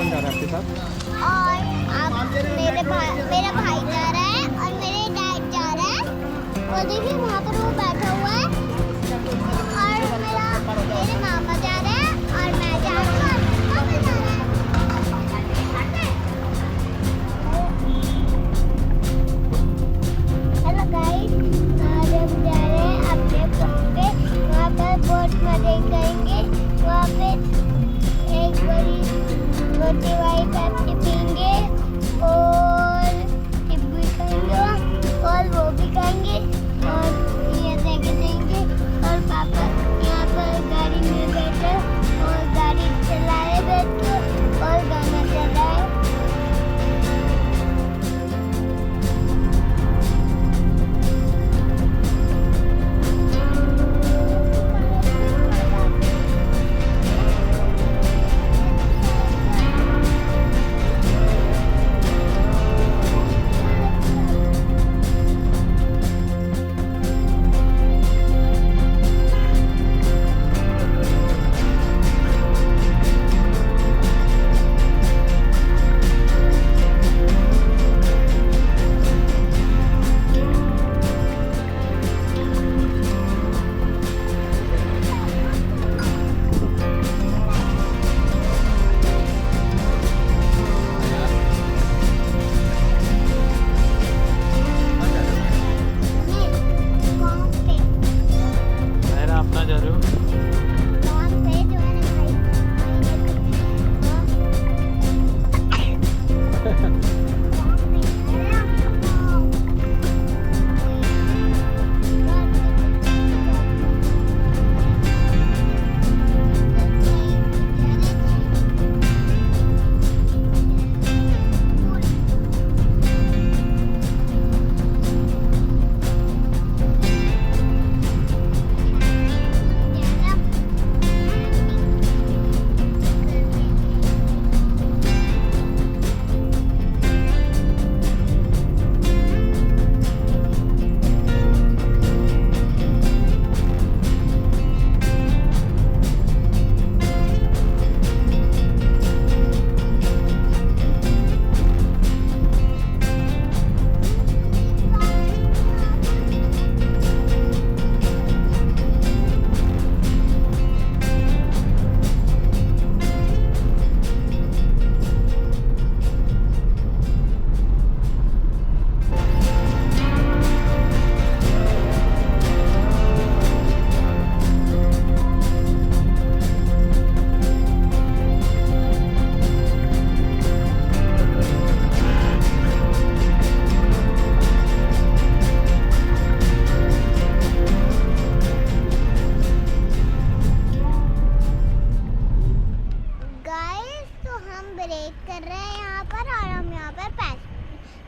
कौन जा रहा है आपके साथ? और आप मेरा भाई जा रहा है और मेरे डैड जा रहा है। वो देखिए वहाँ पर वो बैठा हुआ है। और मेरे मामा जा रहे हैं और मैं जा रही हूँ और पापा जा रहे हैं। हेलो गाइस, आज हम जा रहे हैं अपने गाँव पे। वहाँ पर बहुत मजे करेंगे। वहाँ पे एक बड़ी छोटी वाली पेप्सी पीएंगे और चिप भी खाएंगे और वो भी खाएंगे और ये देखेंगे। और पापा यहाँ पर गाड़ी में बैठे और गाड़ी चलाए बैठ के और गाना चलाए।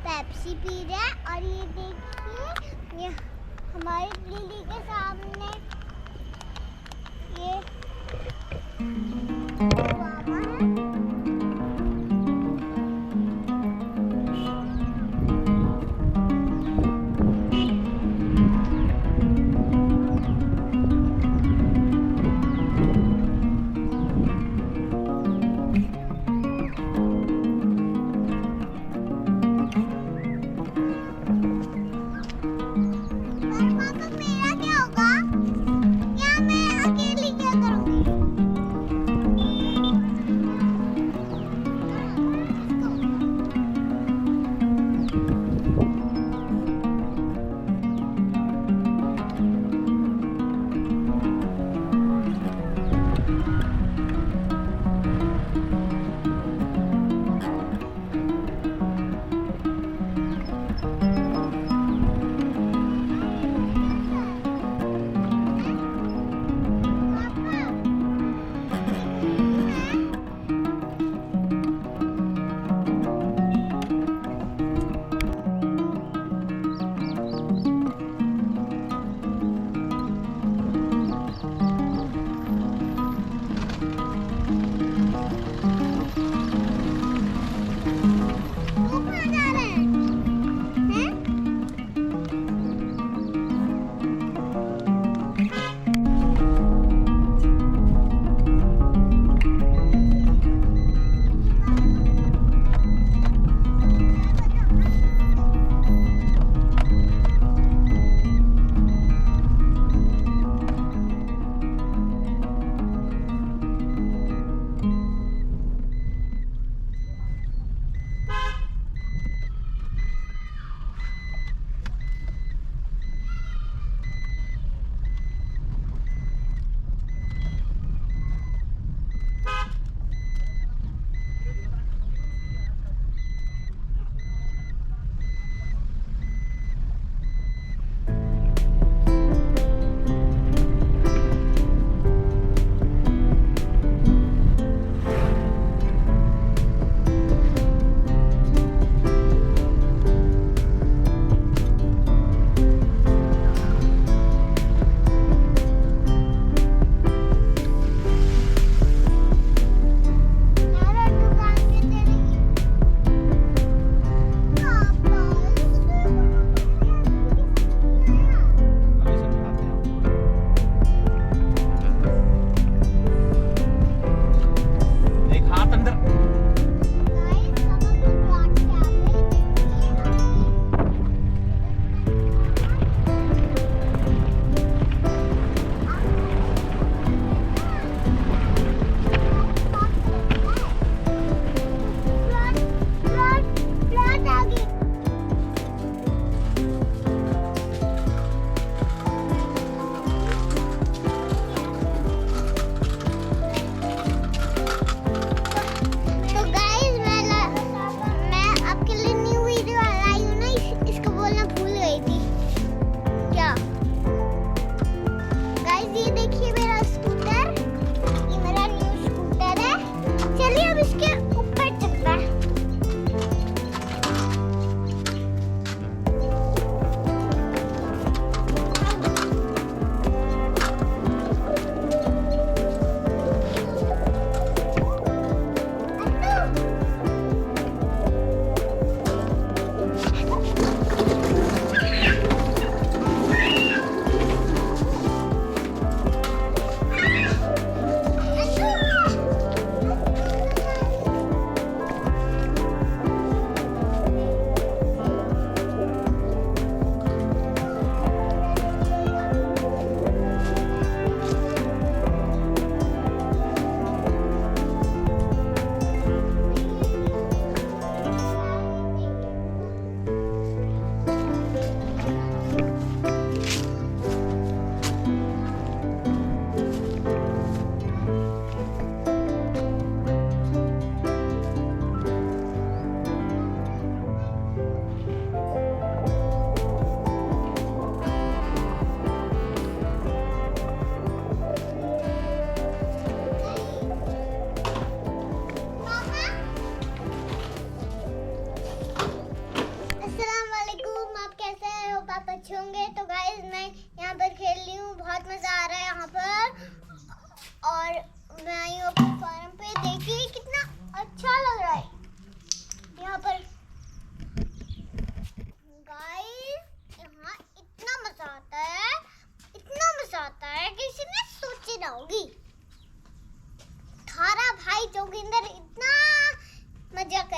पेप्सी पी रहे हैं और ये देखिए ये हमारी दिल्ली के सामने ये मामा है। पापा मेरा क्या होगा? यहाँ मैं अकेली क्या करूँगी?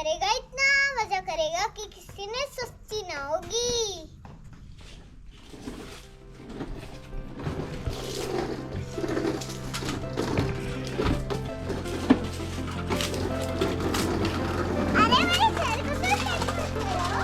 करेगा, इतना मजा करेगा कि किसी ने सुस्ती ना होगी। अरे मेरे सर को तो टच मत करो।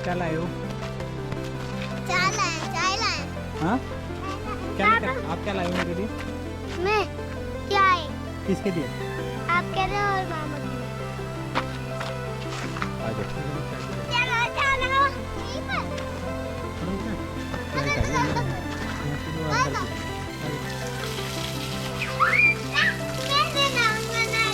क्या लाए हो? चाय लाए। हाँ? क्या लेकर आप क्या लाए हो मेरे लिए? मैं चाय किसके लिए? आपके लिए और मामा के लिए। आ जाओ। चलो यहीं पर। मैंने नाम बनाया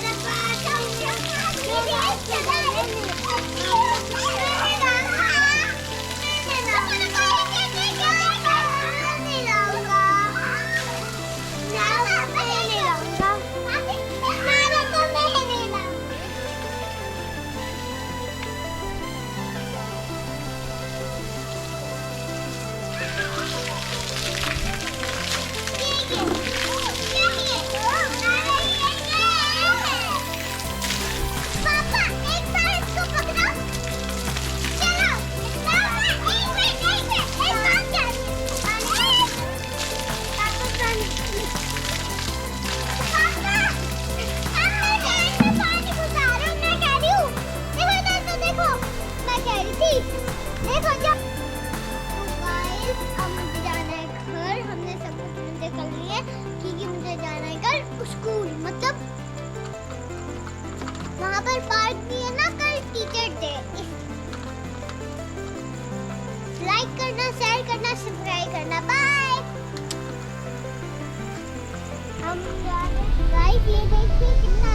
वहाँ पर पार्क भी है ना, कल टीचर डे। लाइक करना, शेयर करना, सब्सक्राइब करना। बाय। हम जा रहे हैं गाइस, ये देखिए कितना